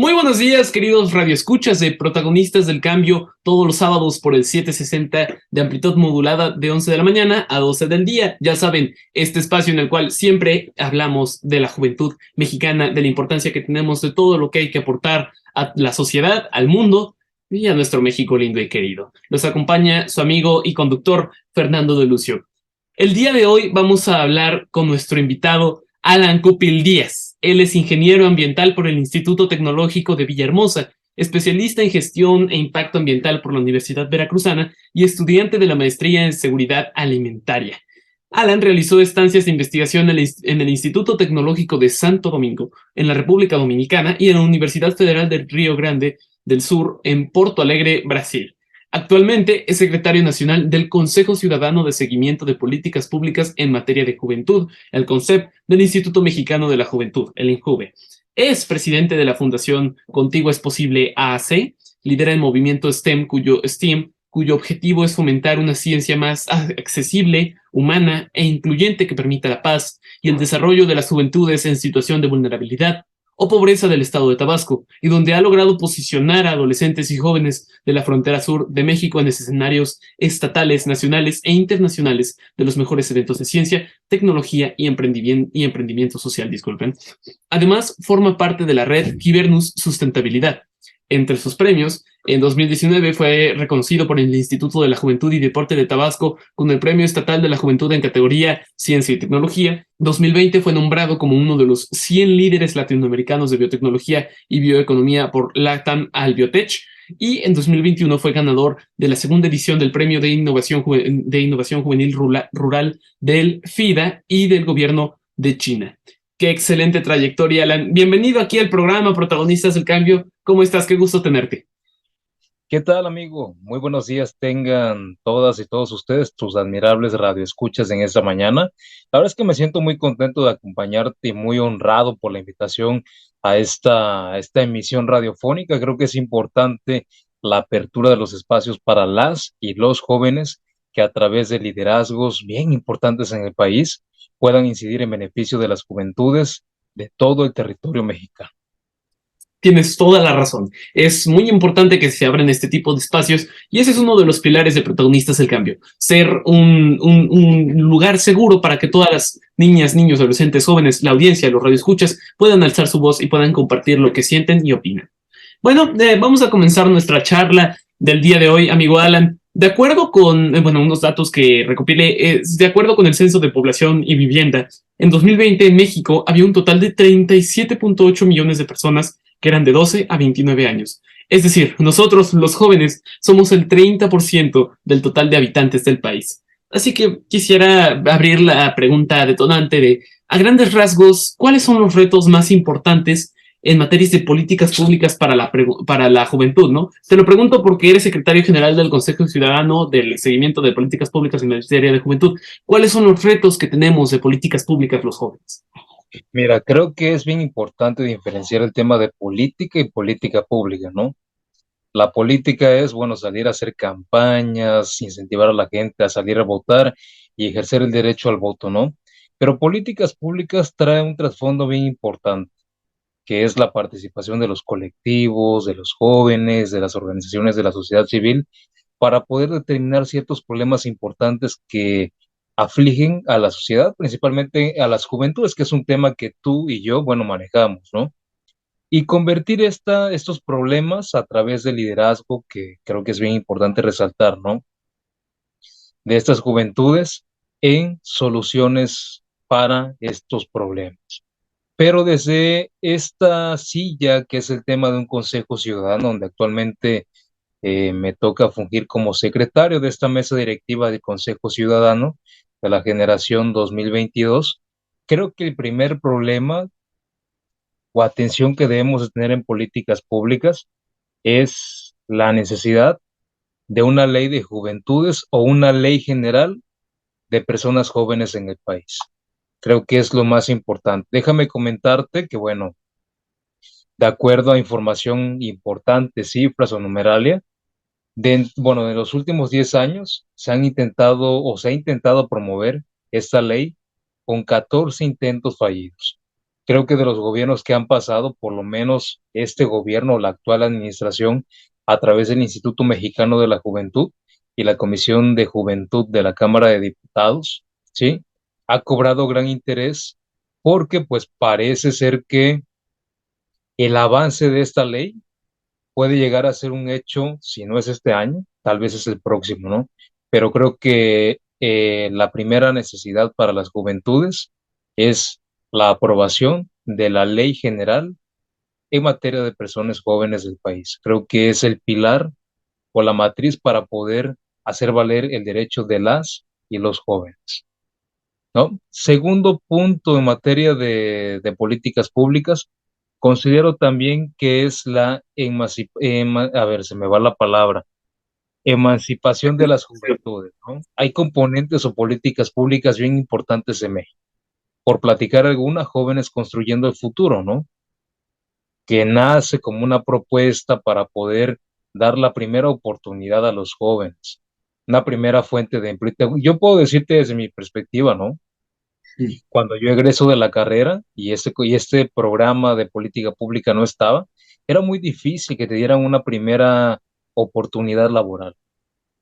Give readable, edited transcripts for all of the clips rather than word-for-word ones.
Muy buenos días, queridos radioescuchas de Protagonistas del Cambio, todos los sábados por el 760 de amplitud modulada de 11 de la mañana a 12 del día. Ya saben, este espacio en el cual siempre hablamos de la juventud mexicana, de la importancia que tenemos, de todo lo que hay que aportar a la sociedad, al mundo y a nuestro México lindo y querido. Los acompaña su amigo y conductor Fernando de Lucio. El día de hoy vamos a hablar con nuestro invitado Alan Cupil Díaz. Él es ingeniero ambiental por el Instituto Tecnológico de Villahermosa, especialista en gestión e impacto ambiental por la Universidad Veracruzana y estudiante de la maestría en seguridad alimentaria. Alan realizó estancias de investigación en el Instituto Tecnológico de Santo Domingo, en la República Dominicana, y en la Universidad Federal del Río Grande del Sur, en Porto Alegre, Brasil. Actualmente es secretario nacional del Consejo Ciudadano de Seguimiento de Políticas Públicas en materia de juventud, el CONCEP, del Instituto Mexicano de la Juventud, el INJUVE. Es presidente de la Fundación Contigo es Posible AAC, lidera el movimiento cuyo objetivo es fomentar una ciencia más accesible, humana e incluyente que permita la paz y el desarrollo de las juventudes en situación de vulnerabilidad o pobreza del estado de Tabasco, y donde ha logrado posicionar a adolescentes y jóvenes de la frontera sur de México en escenarios estatales, nacionales e internacionales de los mejores eventos de ciencia, tecnología y emprendimiento social, disculpen. Además, forma parte de la red Kibernus Sustentabilidad. Entre sus premios, en 2019 fue reconocido por el Instituto de la Juventud y Deporte de Tabasco con el Premio Estatal de la Juventud en categoría Ciencia y Tecnología. 2020 fue nombrado como uno de los 100 líderes latinoamericanos de biotecnología y bioeconomía por LATAM al Biotech. Y en 2021 fue ganador de la segunda edición del Premio de Innovación Juvenil Rural del FIDA y del Gobierno de China. Qué excelente trayectoria, Alan. Bienvenido aquí al programa Protagonistas del Cambio. ¿Cómo estás? Qué gusto tenerte. ¿Qué tal, amigo? Muy buenos días tengan todas y todos ustedes, tus admirables radioescuchas en esta mañana. La verdad es que me siento muy contento de acompañarte y muy honrado por la invitación a esta emisión radiofónica. Creo que es importante la apertura de los espacios para las y los jóvenes que a través de liderazgos bien importantes en el país puedan incidir en beneficio de las juventudes de todo el territorio mexicano. Tienes toda la razón. Es muy importante que se abran este tipo de espacios y ese es uno de los pilares de Protagonistas del Cambio. Ser un lugar seguro para que todas las niñas, niños, adolescentes, jóvenes, la audiencia, los radioescuchas puedan alzar su voz y puedan compartir lo que sienten y opinan. Bueno, vamos a comenzar nuestra charla del día de hoy, amigo Alan. De acuerdo con, unos datos que recopilé, de acuerdo con el Censo de Población y Vivienda, en 2020 en México había un total de 37.8 millones de personas que eran de 12 a 29 años. Es decir, nosotros, los jóvenes, somos el 30% del total de habitantes del país. Así que quisiera abrir la pregunta detonante de, a grandes rasgos, ¿cuáles son los retos más importantes en materias de políticas públicas para la juventud, ¿no? Te lo pregunto porque eres secretario general del Consejo Ciudadano del Seguimiento de Políticas Públicas en materia de juventud. ¿Cuáles son los retos que tenemos de políticas públicas los jóvenes? Mira, creo que es bien importante diferenciar el tema de política y política pública, ¿no? La política es, bueno, salir a hacer campañas, incentivar a la gente a salir a votar y ejercer el derecho al voto, ¿no? Pero políticas públicas trae un trasfondo bien importante, que es la participación de los colectivos, de los jóvenes, de las organizaciones de la sociedad civil, para poder determinar ciertos problemas importantes que afligen a la sociedad, principalmente a las juventudes, que es un tema que tú y yo, bueno, manejamos, ¿no? Y convertir estos problemas a través del liderazgo, que creo que es bien importante resaltar, ¿no? De estas juventudes en soluciones para estos problemas. Pero desde esta silla, que es el tema de un Consejo Ciudadano, donde actualmente me toca fungir como secretario de esta mesa directiva de Consejo Ciudadano de la generación 2022, creo que el primer problema o atención que debemos de tener en políticas públicas es la necesidad de una ley de juventudes o una ley general de personas jóvenes en el país. Creo que es lo más importante. Déjame comentarte que, bueno, de acuerdo a información importante, cifras o numeralia, de los últimos 10 años se han intentado o se ha intentado promover esta ley con 14 intentos fallidos. Creo que de los gobiernos que han pasado, por lo menos este gobierno, la actual administración, a través del Instituto Mexicano de la Juventud y la Comisión de Juventud de la Cámara de Diputados, ¿sí? Ha cobrado gran interés porque pues parece ser que el avance de esta ley puede llegar a ser un hecho, si no es este año, tal vez es el próximo, ¿no? Pero creo que la primera necesidad para las juventudes es la aprobación de la ley general en materia de personas jóvenes del país. Creo que es el pilar o la matriz para poder hacer valer el derecho de las y los jóvenes, ¿no? Segundo punto en materia de políticas públicas, considero también que es la a ver, se me va la palabra, emancipación de las juventudes, ¿no? Hay componentes o políticas públicas bien importantes en México. Por platicar alguna, Jóvenes Construyendo el Futuro, ¿no? Que nace como una propuesta para poder dar la primera oportunidad a los jóvenes, una primera fuente de empleo. Yo puedo decirte desde mi perspectiva, ¿no? Sí. Cuando yo egreso de la carrera y este programa de política pública no estaba, era muy difícil que te dieran una primera oportunidad laboral.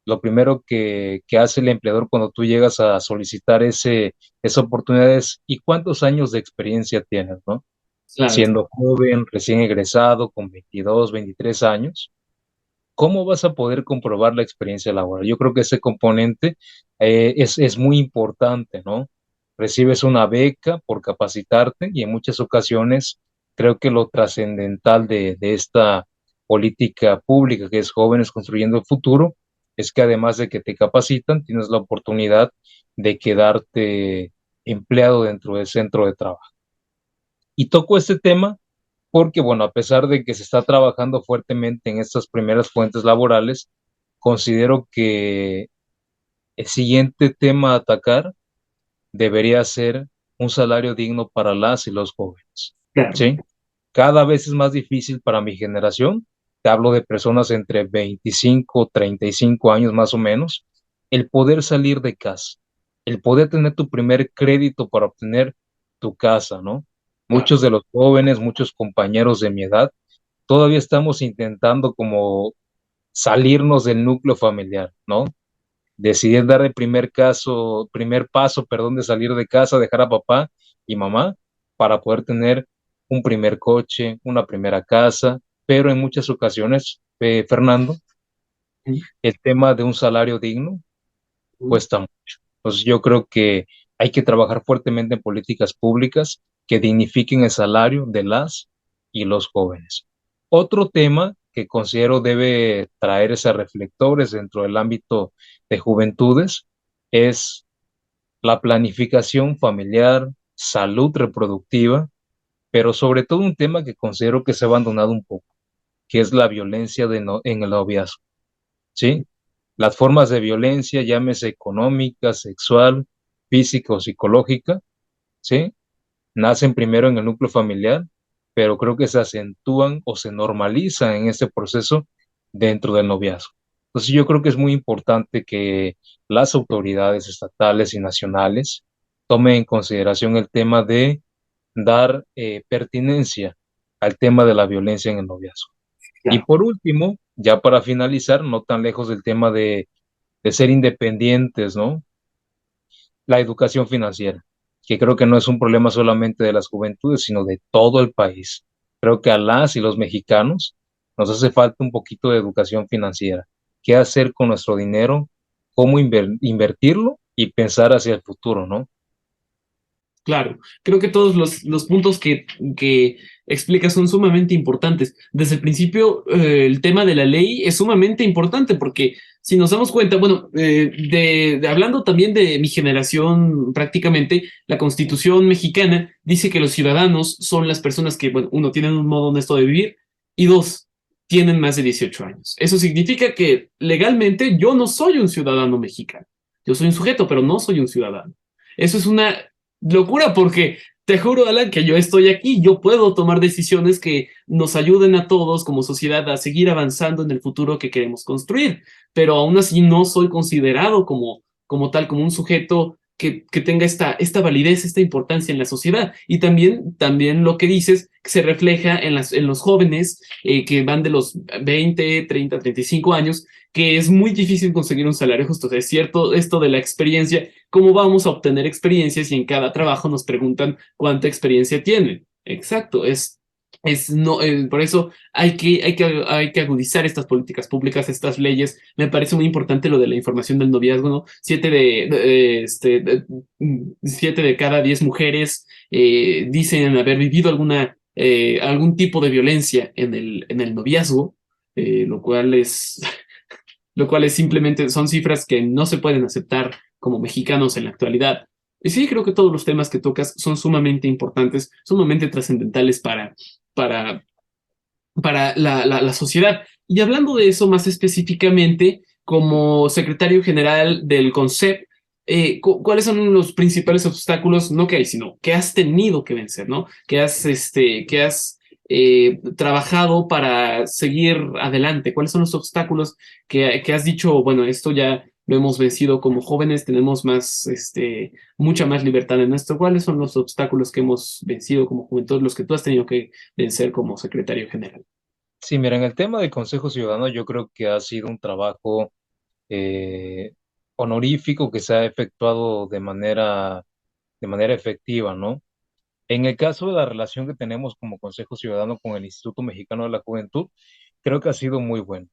Lo primero que hace el empleador cuando tú llegas a solicitar esa oportunidad es, ¿y cuántos años de experiencia tienes, no? Claro, Siendo joven, recién egresado, con 22, 23 años, ¿cómo vas a poder comprobar la experiencia laboral? Yo creo que ese componente es muy importante, ¿no? Recibes una beca por capacitarte y en muchas ocasiones creo que lo trascendental de esta política pública que es Jóvenes Construyendo el Futuro es que además de que te capacitan, tienes la oportunidad de quedarte empleado dentro del centro de trabajo. Y toco este tema porque, bueno, a pesar de que se está trabajando fuertemente en estas primeras fuentes laborales, considero que el siguiente tema a atacar debería ser un salario digno para las y los jóvenes, claro. ¿sí? Cada vez es más difícil para mi generación, te hablo de personas entre 25, 35 años más o menos, el poder salir de casa, el poder tener tu primer crédito para obtener tu casa, ¿no? Claro. Muchos de los jóvenes, muchos compañeros de mi edad, todavía estamos intentando como salirnos del núcleo familiar, ¿no? Decidir dar el primer paso, perdón, de salir de casa, dejar a papá y mamá para poder tener un primer coche, una primera casa, pero en muchas ocasiones, Fernando, el tema de un salario digno cuesta mucho. Entonces yo creo que hay que trabajar fuertemente en políticas públicas que dignifiquen el salario de las y los jóvenes. Otro tema que considero debe traerse a reflectores dentro del ámbito de juventudes es la planificación familiar, salud reproductiva, pero sobre todo un tema que considero que se ha abandonado un poco, que es la violencia en el noviazgo, ¿sí? Las formas de violencia, llámese económica, sexual, física o psicológica, ¿sí? Nacen primero en el núcleo familiar, pero creo que se acentúan o se normalizan en este proceso dentro del noviazgo. Entonces yo creo que es muy importante que las autoridades estatales y nacionales tomen en consideración el tema de dar pertinencia al tema de la violencia en el noviazgo. Y Claro. por último, ya para finalizar, no tan lejos del tema de ser independientes, ¿no? La educación financiera, que creo que no es un problema solamente de las juventudes, sino de todo el país. Creo que a las y los mexicanos nos hace falta un poquito de educación financiera. ¿Qué hacer con nuestro dinero? ¿Cómo invertirlo? Y pensar hacia el futuro, ¿no? Claro, creo que todos los puntos que explicas son sumamente importantes. Desde el principio, el tema de la ley es sumamente importante porque si nos damos cuenta, bueno, hablando también de mi generación prácticamente, la Constitución mexicana dice que los ciudadanos son las personas que, bueno, uno, tienen un modo honesto de vivir y dos, tienen más de 18 años. Eso significa que legalmente yo no soy un ciudadano mexicano. Yo soy un sujeto, pero no soy un ciudadano. Eso es una locura porque te juro, Alan, que yo estoy aquí, yo puedo tomar decisiones que nos ayuden a todos como sociedad a seguir avanzando en el futuro que queremos construir, pero aún así no soy considerado como tal, como un sujeto que tenga esta validez, esta importancia en la sociedad. Y también lo que dices se refleja en los jóvenes que van de los 20, 30, 35 años, que es muy difícil conseguir un salario justo. Es cierto esto de la experiencia, cómo vamos a obtener experiencias y en cada trabajo nos preguntan cuánta experiencia tienen. Exacto, no, por eso hay que agudizar estas políticas públicas, estas leyes. Me parece muy importante lo de la información del noviazgo, ¿no? 7 de cada 10 mujeres dicen haber vivido algún tipo de violencia en el noviazgo, lo cual lo cual es simplemente, son cifras que no se pueden aceptar como mexicanos en la actualidad. Y sí, creo que todos los temas que tocas son sumamente importantes, sumamente trascendentales para, para la sociedad. Y hablando de eso más específicamente, como secretario general del CONCEP, ¿cuáles son los principales obstáculos, no que hay, sino que has tenido que vencer, ¿no? Que has trabajado para seguir adelante? ¿Cuáles son los obstáculos que has dicho, bueno, esto ya lo hemos vencido como jóvenes, tenemos mucha más libertad en esto? ¿Cuáles son los obstáculos que hemos vencido como juventud, los que tú has tenido que vencer como secretario general? Sí, mira, en el tema del Consejo Ciudadano yo creo que ha sido un trabajo eh, honorífico que se ha efectuado de manera efectiva, ¿no? En el caso de la relación que tenemos como Consejo Ciudadano con el Instituto Mexicano de la Juventud, creo que ha sido muy bueno.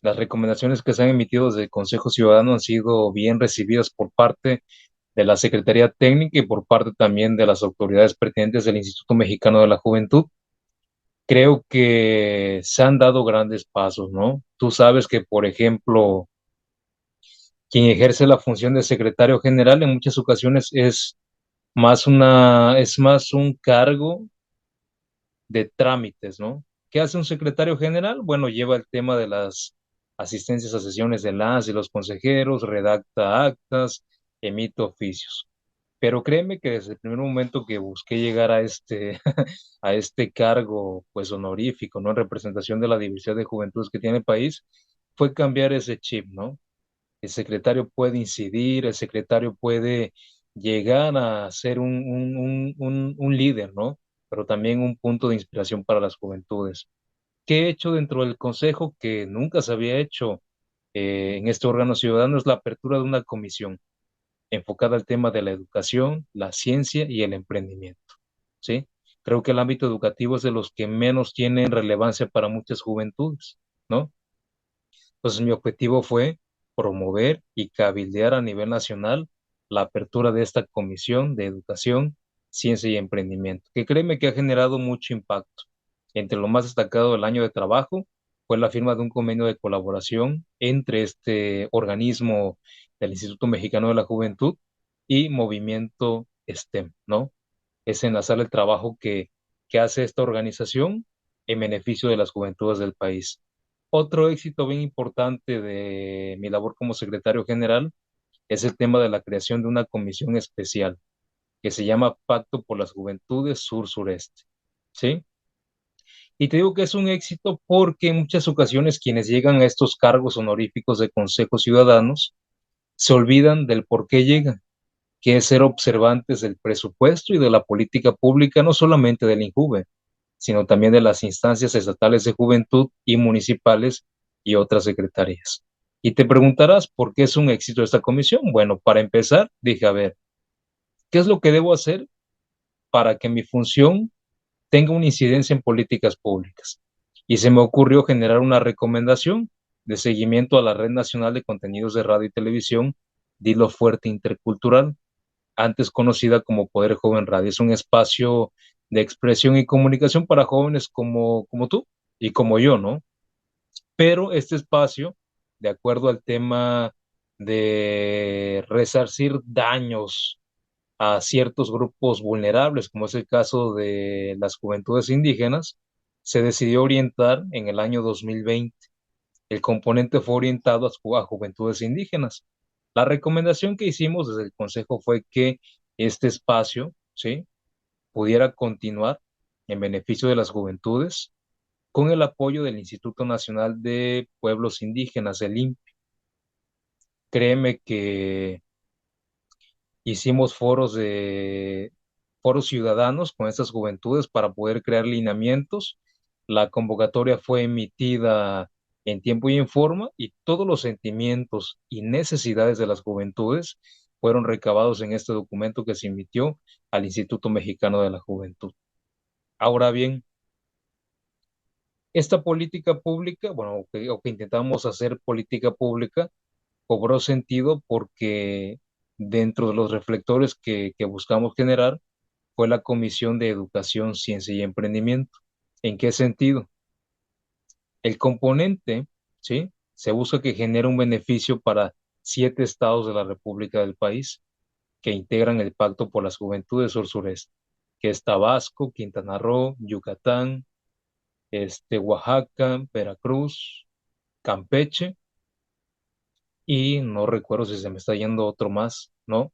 Las recomendaciones que se han emitido desde el Consejo Ciudadano han sido bien recibidas por parte de la Secretaría Técnica y por parte también de las autoridades pertinentes del Instituto Mexicano de la Juventud. Creo que se han dado grandes pasos, ¿no? Tú sabes que, por ejemplo, quien ejerce la función de secretario general en muchas ocasiones es más un cargo de trámites, ¿no? ¿Qué hace un secretario general? Bueno, lleva el tema de las asistencias a sesiones de las y los consejeros, redacta actas, emite oficios. Pero créeme que desde el primer momento que busqué llegar a a este cargo, pues honorífico, ¿no? En representación de la diversidad de juventudes que tiene el país, fue cambiar ese chip, ¿no? El secretario puede incidir, el secretario puede llegar a ser un líder, ¿no? Pero también un punto de inspiración para las juventudes. ¿Qué he hecho dentro del consejo que nunca se había hecho en este órgano ciudadano? Es la apertura de una comisión enfocada al tema de la educación, la ciencia y el emprendimiento, ¿sí? Creo que el ámbito educativo es de los que menos tienen relevancia para muchas juventudes, ¿no? Entonces, mi objetivo fue promover y cabildear a nivel nacional la apertura de esta comisión de educación, ciencia y emprendimiento, que créeme que ha generado mucho impacto. Entre lo más destacado del año de trabajo fue la firma de un convenio de colaboración entre este organismo del Instituto Mexicano de la Juventud y Movimiento STEM, ¿no? Es enlazar el trabajo que hace esta organización en beneficio de las juventudes del país. Otro éxito bien importante de mi labor como secretario general es el tema de la creación de una comisión especial que se llama Pacto por las Juventudes Sur-Sureste, ¿sí? Y te digo que es un éxito porque en muchas ocasiones quienes llegan a estos cargos honoríficos de consejos ciudadanos se olvidan del por qué llegan, que es ser observantes del presupuesto y de la política pública, no solamente del INJUVE, sino también de las instancias estatales de juventud y municipales y otras secretarías. Y te preguntarás por qué es un éxito esta comisión. Bueno, para empezar, dije, a ver, ¿qué es lo que debo hacer para que mi función tenga una incidencia en políticas públicas? Y se me ocurrió generar una recomendación de seguimiento a la Red Nacional de Contenidos de Radio y Televisión, Dilo Fuerte Intercultural, antes conocida como Poder Joven Radio. Es un espacio de expresión y comunicación para jóvenes como tú y como yo, ¿no? Pero este espacio, de acuerdo al tema de resarcir daños a ciertos grupos vulnerables, como es el caso de las juventudes indígenas, se decidió orientar en el año 2020. El componente fue orientado a juventudes indígenas. La recomendación que hicimos desde el Consejo fue que este espacio, ¿sí?, pudiera continuar en beneficio de las juventudes con el apoyo del Instituto Nacional de Pueblos Indígenas, el INPI. Créeme que Hicimos foros ciudadanos con estas juventudes para poder crear lineamientos. La convocatoria fue emitida en tiempo y en forma y todos los sentimientos y necesidades de las juventudes fueron recabados en este documento que se emitió al Instituto Mexicano de la Juventud. Ahora bien, esta política pública, bueno, o que intentamos hacer política pública, cobró sentido porque dentro de los reflectores que buscamos generar fue la Comisión de Educación, Ciencia y Emprendimiento. ¿En qué sentido? El componente, ¿sí? Se busca que genere un beneficio para 7 estados de la República del país que integran el Pacto por las Juventudes Sur-Sureste, que es Tabasco, Quintana Roo, Yucatán, Oaxaca, Veracruz, Campeche, y no recuerdo si se me está yendo otro más, ¿no?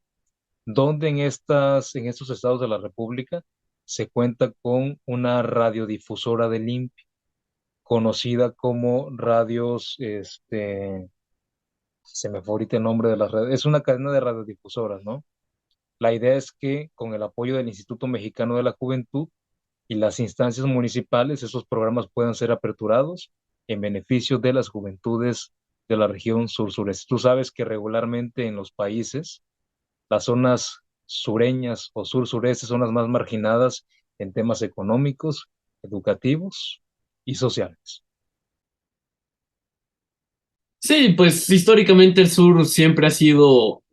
Donde en estos estados de la República se cuenta con una radiodifusora del INPI, conocida como radios, se me fue ahorita el nombre de las redes, es una cadena de radiodifusoras, ¿no? La idea es que con el apoyo del Instituto Mexicano de la Juventud y las instancias municipales, esos programas puedan ser aperturados en beneficio de las juventudes de la región sur-sureste. Tú sabes que regularmente en los países, las zonas sureñas o sur-sureste son las más marginadas en temas económicos, educativos y sociales. Sí, pues históricamente el sur siempre ha sido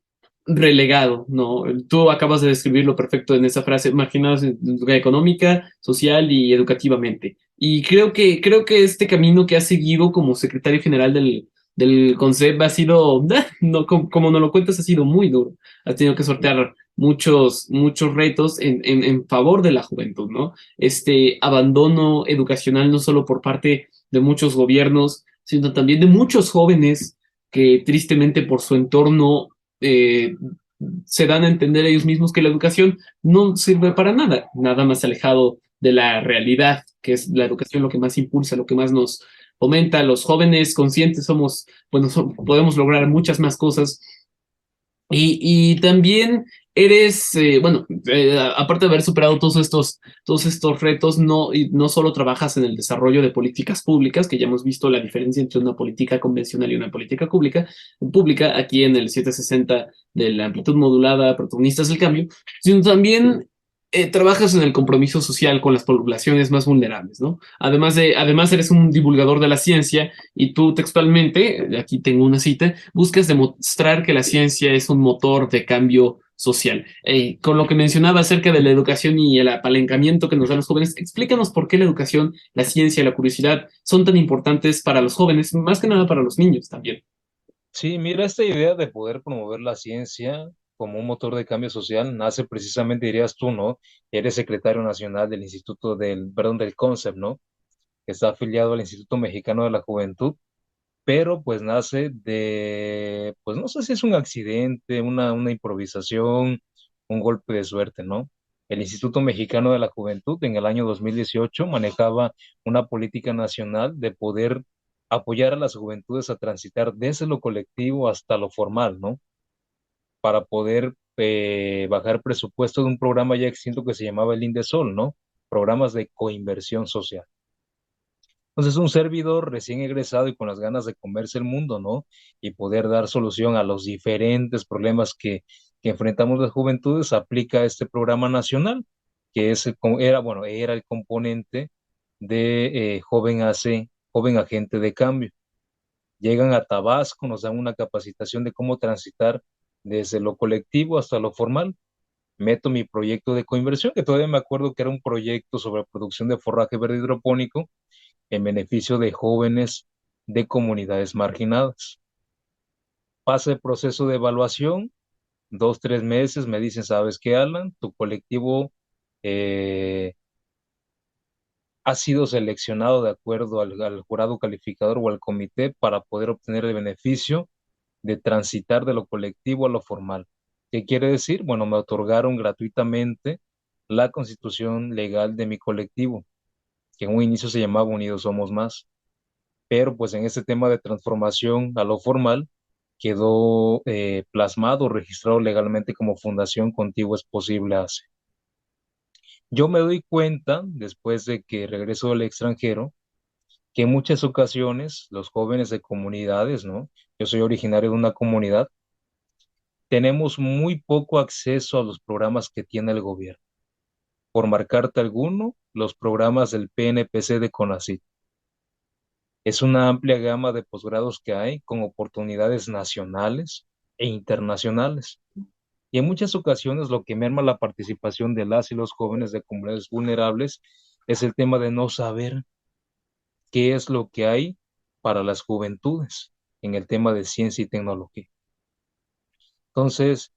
relegado, ¿no? Tú acabas de describirlo perfecto en esa frase, marginados económica, social y educativamente. Y creo que este camino que has seguido como secretario general del CONCEP ha sido, no, como nos lo cuentas, ha sido muy duro. Has tenido que sortear muchos retos en favor de la juventud, ¿no? Este abandono educacional no solo por parte de muchos gobiernos, sino también de muchos jóvenes que tristemente por su entorno eh, se dan a entender ellos mismos que la educación no sirve para nada, nada más alejado de la realidad, que es la educación lo que más impulsa, lo que más nos fomenta. Los jóvenes conscientes somos, bueno, podemos lograr muchas más cosas y también eres, bueno, aparte de haber superado todos estos retos, no solo trabajas en el desarrollo de políticas públicas, que ya hemos visto la diferencia entre una política convencional y una política pública aquí en el 760 de la amplitud modulada, protagonistas del cambio, sino también trabajas en el compromiso social con las poblaciones más vulnerables, ¿no? Además eres un divulgador de la ciencia y tú textualmente, aquí tengo una cita, buscas demostrar que la ciencia es un motor de cambio social. Con lo que mencionaba acerca de la educación y el apalancamiento que nos dan los jóvenes, explícanos por qué la educación, la ciencia y la curiosidad son tan importantes para los jóvenes, más que nada para los niños también. Sí, mira, esta idea de poder promover la ciencia como un motor de cambio social nace precisamente, dirías tú, ¿no? Eres secretario nacional del Instituto perdón, del CONCEP, ¿no? Que está afiliado al Instituto Mexicano de la Juventud, pero pues nace pues no sé si es un accidente, una improvisación, un golpe de suerte, ¿no? El Instituto Mexicano de la Juventud en el año 2018 manejaba una política nacional de poder apoyar a las juventudes a transitar desde lo colectivo hasta lo formal, ¿no? Para poder bajar presupuesto de un programa ya extinto que se llamaba el Indesol, ¿no? Programas de coinversión social. Entonces, un servidor recién egresado y con las ganas de comerse el mundo, ¿no? Y poder dar solución a los diferentes problemas que enfrentamos las juventudes, aplica este programa nacional, que era el componente de Joven Agente de Cambio. Llegan a Tabasco, nos dan una capacitación de cómo transitar desde lo colectivo hasta lo formal. Meto mi proyecto de coinversión, que todavía me acuerdo que era un proyecto sobre producción de forraje verde hidropónico en beneficio de jóvenes de comunidades marginadas. Pasa el proceso de evaluación, 2, 3 meses, me dicen, ¿sabes qué, Alan? Tu colectivo eh, ha sido seleccionado de acuerdo al jurado calificador o al comité para poder obtener el beneficio de transitar de lo colectivo a lo formal. ¿Qué quiere decir? Bueno, me otorgaron gratuitamente la constitución legal de mi colectivo, que en un inicio se llamaba Unidos Somos Más. Pero pues en este tema de transformación a lo formal, quedó plasmado, registrado legalmente como Fundación Contigo es Posible hace. Yo me doy cuenta, después de que regreso del extranjero, que en muchas ocasiones los jóvenes de comunidades, ¿no? Yo soy originario de una comunidad, tenemos muy poco acceso a los programas que tiene el gobierno. Por marcarte alguno, los programas del PNPC de CONACYT. Es una amplia gama de posgrados que hay con oportunidades nacionales e internacionales. Y en muchas ocasiones lo que merma la participación de las y los jóvenes de comunidades vulnerables es el tema de no saber qué es lo que hay para las juventudes en el tema de ciencia y tecnología. Entonces,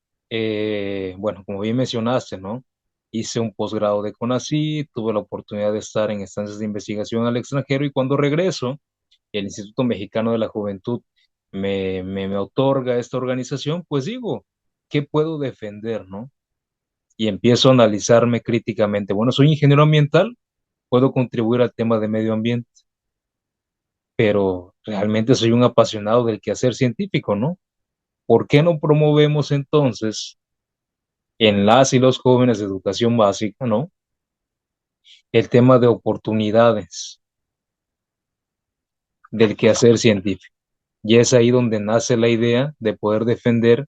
bueno, como bien mencionaste, ¿no? Hice un posgrado de CONACYT, tuve la oportunidad de estar en estancias de investigación al extranjero y cuando regreso, el Instituto Mexicano de la Juventud me otorga esta organización, pues digo, ¿qué puedo defender, no? Y empiezo a analizarme críticamente. Bueno, soy ingeniero ambiental, puedo contribuir al tema de medio ambiente, pero realmente soy un apasionado del quehacer científico, ¿no? ¿Por qué no promovemos entonces en las y los jóvenes de educación básica, ¿no? El tema de oportunidades del quehacer científico. Y es ahí donde nace la idea de poder defender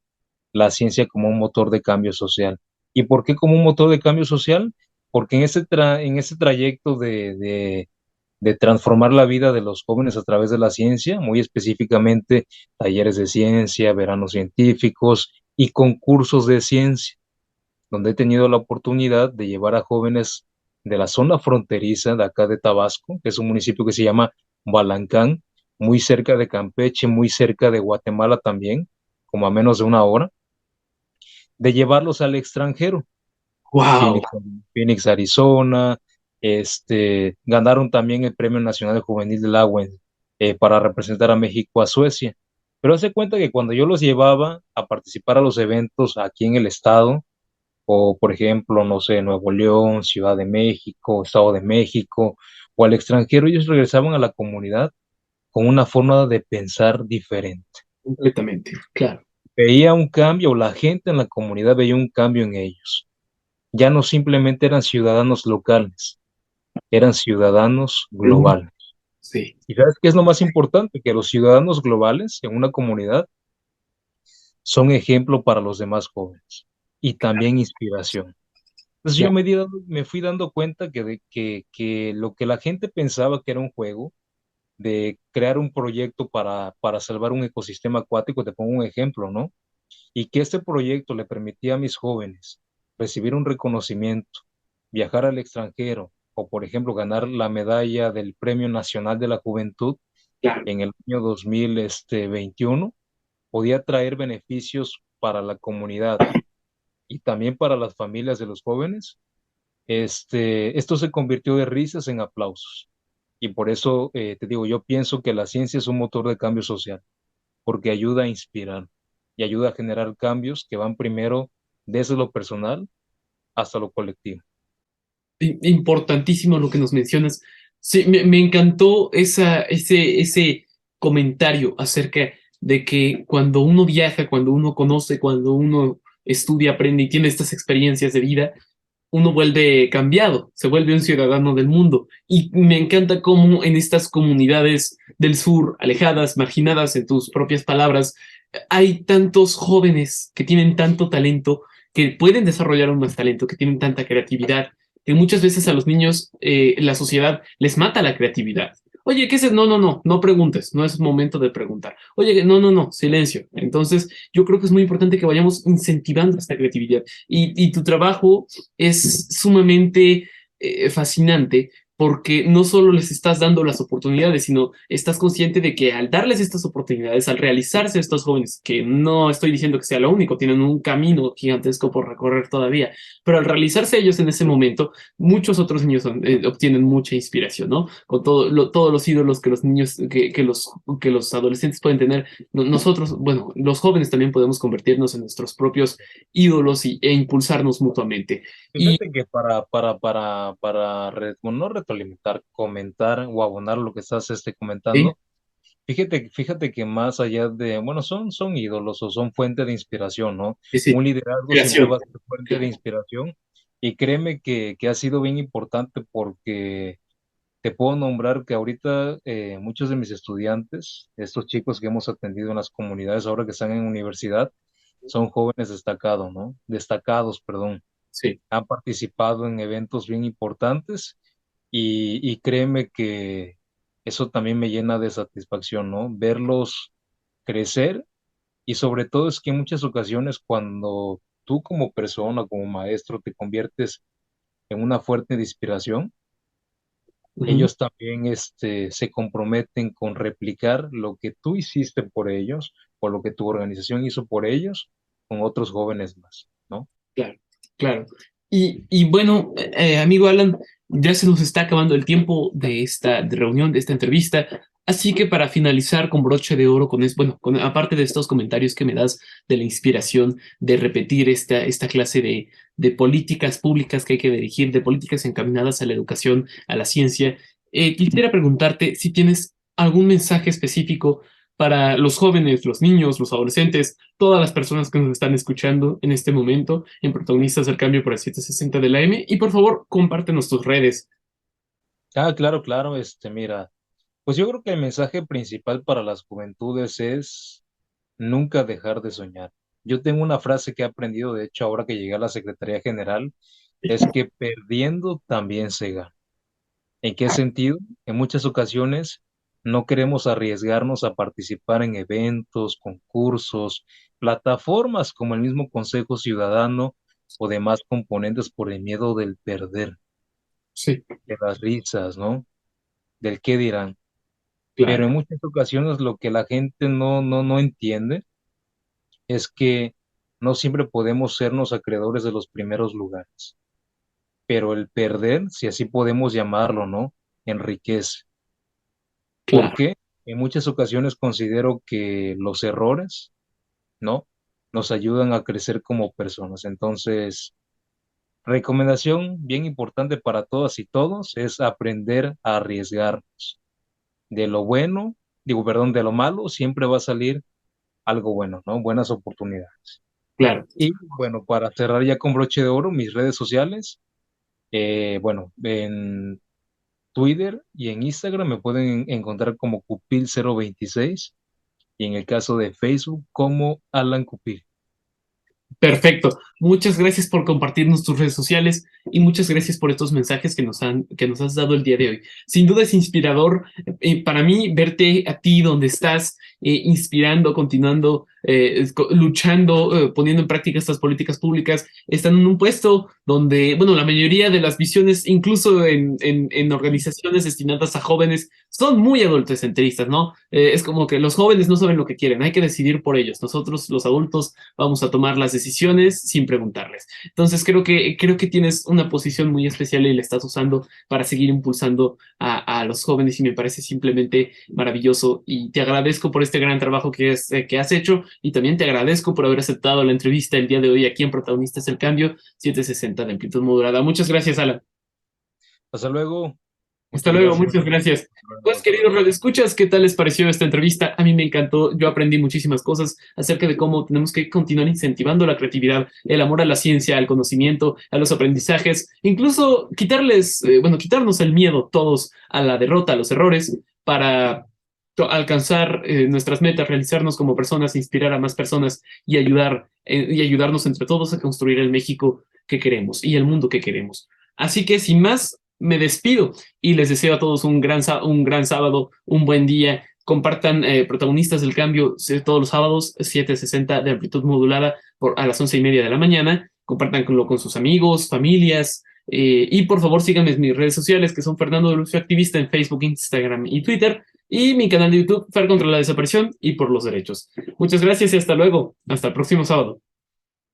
la ciencia como un motor de cambio social. ¿Y por qué como un motor de cambio social? Porque en ese trayecto de transformar la vida de los jóvenes a través de la ciencia, muy específicamente talleres de ciencia, veranos científicos y concursos de ciencia, donde he tenido la oportunidad de llevar a jóvenes de la zona fronteriza de acá de Tabasco, que es un municipio que se llama Balancán, muy cerca de Campeche, muy cerca de Guatemala también, como a menos de una hora, de llevarlos al extranjero. Wow. Phoenix, Phoenix, Arizona, ganaron también el Premio Nacional Juvenil del Agua para representar a México a Suecia. Pero hace cuenta que cuando yo los llevaba a participar a los eventos aquí en el estado, o por ejemplo, no sé, Nuevo León, Ciudad de México, Estado de México, o al extranjero, ellos regresaban a la comunidad con una forma de pensar diferente. Completamente, claro. Veía un cambio, o la gente en la comunidad veía un cambio en ellos. Ya no simplemente eran ciudadanos locales, eran ciudadanos globales. Sí, ¿Y sabes qué es lo más importante? Que los ciudadanos globales en una comunidad son ejemplo para los demás jóvenes y también inspiración. Entonces yo claro. me fui dando cuenta que lo que la gente pensaba que era un juego, de crear un proyecto para salvar un ecosistema acuático, te pongo un ejemplo, ¿no? Y que este proyecto le permitía a mis jóvenes recibir un reconocimiento, viajar al extranjero o, por ejemplo, ganar la medalla del Premio Nacional de la Juventud Claro. en el año 2021, podía traer beneficios para la comunidad y también para las familias de los jóvenes. Esto se convirtió de risas en aplausos. Y por eso te digo, yo pienso que la ciencia es un motor de cambio social, porque ayuda a inspirar y ayuda a generar cambios que van primero desde lo personal hasta lo colectivo. Importantísimo lo que nos mencionas. Sí, me encantó ese comentario acerca de que cuando uno viaja, cuando uno conoce, cuando uno estudia, aprende y tiene estas experiencias de vida, uno vuelve cambiado, se vuelve un ciudadano del mundo. Y me encanta cómo en estas comunidades del sur, alejadas, marginadas, en tus propias palabras, hay tantos jóvenes que tienen tanto talento, que pueden desarrollar aún más talento, que tienen tanta creatividad, que muchas veces a los niños la sociedad les mata la creatividad. Oye, ¿qué es eso? No, no, no, no preguntes, no es momento de preguntar. Oye, no, no, no, silencio. Entonces, yo creo que es muy importante que vayamos incentivando esta creatividad. Y tu trabajo es sumamente fascinante porque no solo les estás dando las oportunidades, sino estás consciente de que al darles estas oportunidades, al realizarse estos jóvenes, que no estoy diciendo que sea lo único, tienen un camino gigantesco por recorrer todavía, pero al realizarse ellos en ese momento, muchos otros niños obtienen mucha inspiración, ¿no? Con todos los ídolos que los niños, que los adolescentes pueden tener, nosotros, bueno, los jóvenes también podemos convertirnos en nuestros propios ídolos e impulsarnos mutuamente. Y Fíjate que bueno, no retroalimentar, comentar o abonar lo que estás sí, comentando, Fíjate que más allá de, bueno, son ídolos o son fuente de inspiración, ¿no? Sí, sí, Un liderazgo siempre creación. va a ser fuente de inspiración y créeme que ha sido bien importante porque te puedo nombrar que ahorita muchos de mis estudiantes, estos chicos que hemos atendido en las comunidades ahora que están en universidad, son jóvenes destacados, ¿no? Destacados, perdón. Sí. Han participado en eventos bien importantes y créeme que eso también me llena de satisfacción, ¿no? Verlos crecer y sobre todo es que en muchas ocasiones cuando tú como persona, como maestro, te conviertes en una fuerte de inspiración, Ujú. ellos también se comprometen con replicar lo que tú hiciste por ellos o lo que tu organización hizo por ellos con otros jóvenes más, ¿no? Claro, claro. Y bueno, amigo Alan, ya se nos está acabando el tiempo de esta reunión, de esta entrevista. Así que para finalizar con broche de oro, con bueno, aparte de estos comentarios que me das de la inspiración de repetir esta clase de políticas públicas que hay que dirigir, de políticas encaminadas a la educación, a la ciencia, quisiera preguntarte si tienes algún mensaje específico para los jóvenes, los niños, los adolescentes, todas las personas que nos están escuchando en este momento en Protagonistas del Cambio por el 760 de la M. Y por favor, compártenos tus redes. Ah, claro, claro, mira, pues yo creo que el mensaje principal para las juventudes es nunca dejar de soñar. Yo tengo una frase que he aprendido, de hecho, ahora que llegué a la Secretaría General, es que perdiendo también se gana. ¿En qué sentido? En muchas ocasiones no queremos arriesgarnos a participar en eventos, concursos, plataformas como el mismo Consejo Ciudadano o demás componentes por el miedo del perder, Sí, de las risas, ¿no? Del qué dirán. Pero claro, en muchas ocasiones lo que la gente no entiende es que no siempre podemos sernos acreedores de los primeros lugares, pero el perder, si así podemos llamarlo, ¿no? Enriquece. ¿Por claro, qué? En muchas ocasiones considero que los errores, ¿no? Nos ayudan a crecer como personas. Entonces, recomendación bien importante para todas y todos es aprender a arriesgarnos. De lo bueno, digo, perdón, de lo malo siempre va a salir algo bueno, ¿no? Buenas oportunidades. claro. Y bueno, para cerrar ya con broche de oro, mis redes sociales, bueno, en Twitter y en Instagram me pueden encontrar como Cupil026 y en el caso de Facebook como Alan Cupil. Perfecto. Muchas gracias por compartirnos tus redes sociales y muchas gracias por estos mensajes que nos has dado el día de hoy. Sin duda es inspirador para mí verte a ti donde estás, inspirando, continuando, luchando, poniendo en práctica estas políticas públicas. Están en un puesto donde, bueno, la mayoría de las visiones, incluso en organizaciones destinadas a jóvenes, son muy adultocentristas, ¿no? Es como que los jóvenes no saben lo que quieren, hay que decidir por ellos. Nosotros, los adultos, vamos a tomar las decisiones sin preguntarles. Entonces creo que tienes una posición muy especial y la estás usando para seguir impulsando a los jóvenes y me parece simplemente maravilloso y te agradezco por este gran trabajo que has hecho y también te agradezco por haber aceptado la entrevista el día de hoy aquí en Protagonistas del Cambio 760 de amplitud modulada. Muchas gracias, Alan. Hasta luego. Hasta Muchas luego, gracias. muchas gracias. Hasta luego. Pues, Hasta queridos luego. radioescuchas, ¿qué tal les pareció esta entrevista? A mí me encantó, yo aprendí muchísimas cosas acerca de cómo tenemos que continuar incentivando la creatividad, el amor a la ciencia, al conocimiento, a los aprendizajes, incluso quitarnos el miedo todos a la derrota, a los errores, para alcanzar nuestras metas, realizarnos como personas, inspirar a más personas y ayudarnos entre todos a construir el México que queremos y el mundo que queremos. Así que sin más, me despido y les deseo a todos un gran sábado, un buen día. Compartan Protagonistas del Cambio todos los sábados, 7:60 de amplitud modulada a las 11:30 de la mañana. Compártanlo con sus amigos, familias. Y por favor síganme en mis redes sociales que son Fernando de Lucio Activista en Facebook, Instagram y Twitter. Y mi canal de YouTube, Fer contra la desaparición y por los derechos. Muchas gracias y hasta luego. Hasta el próximo sábado.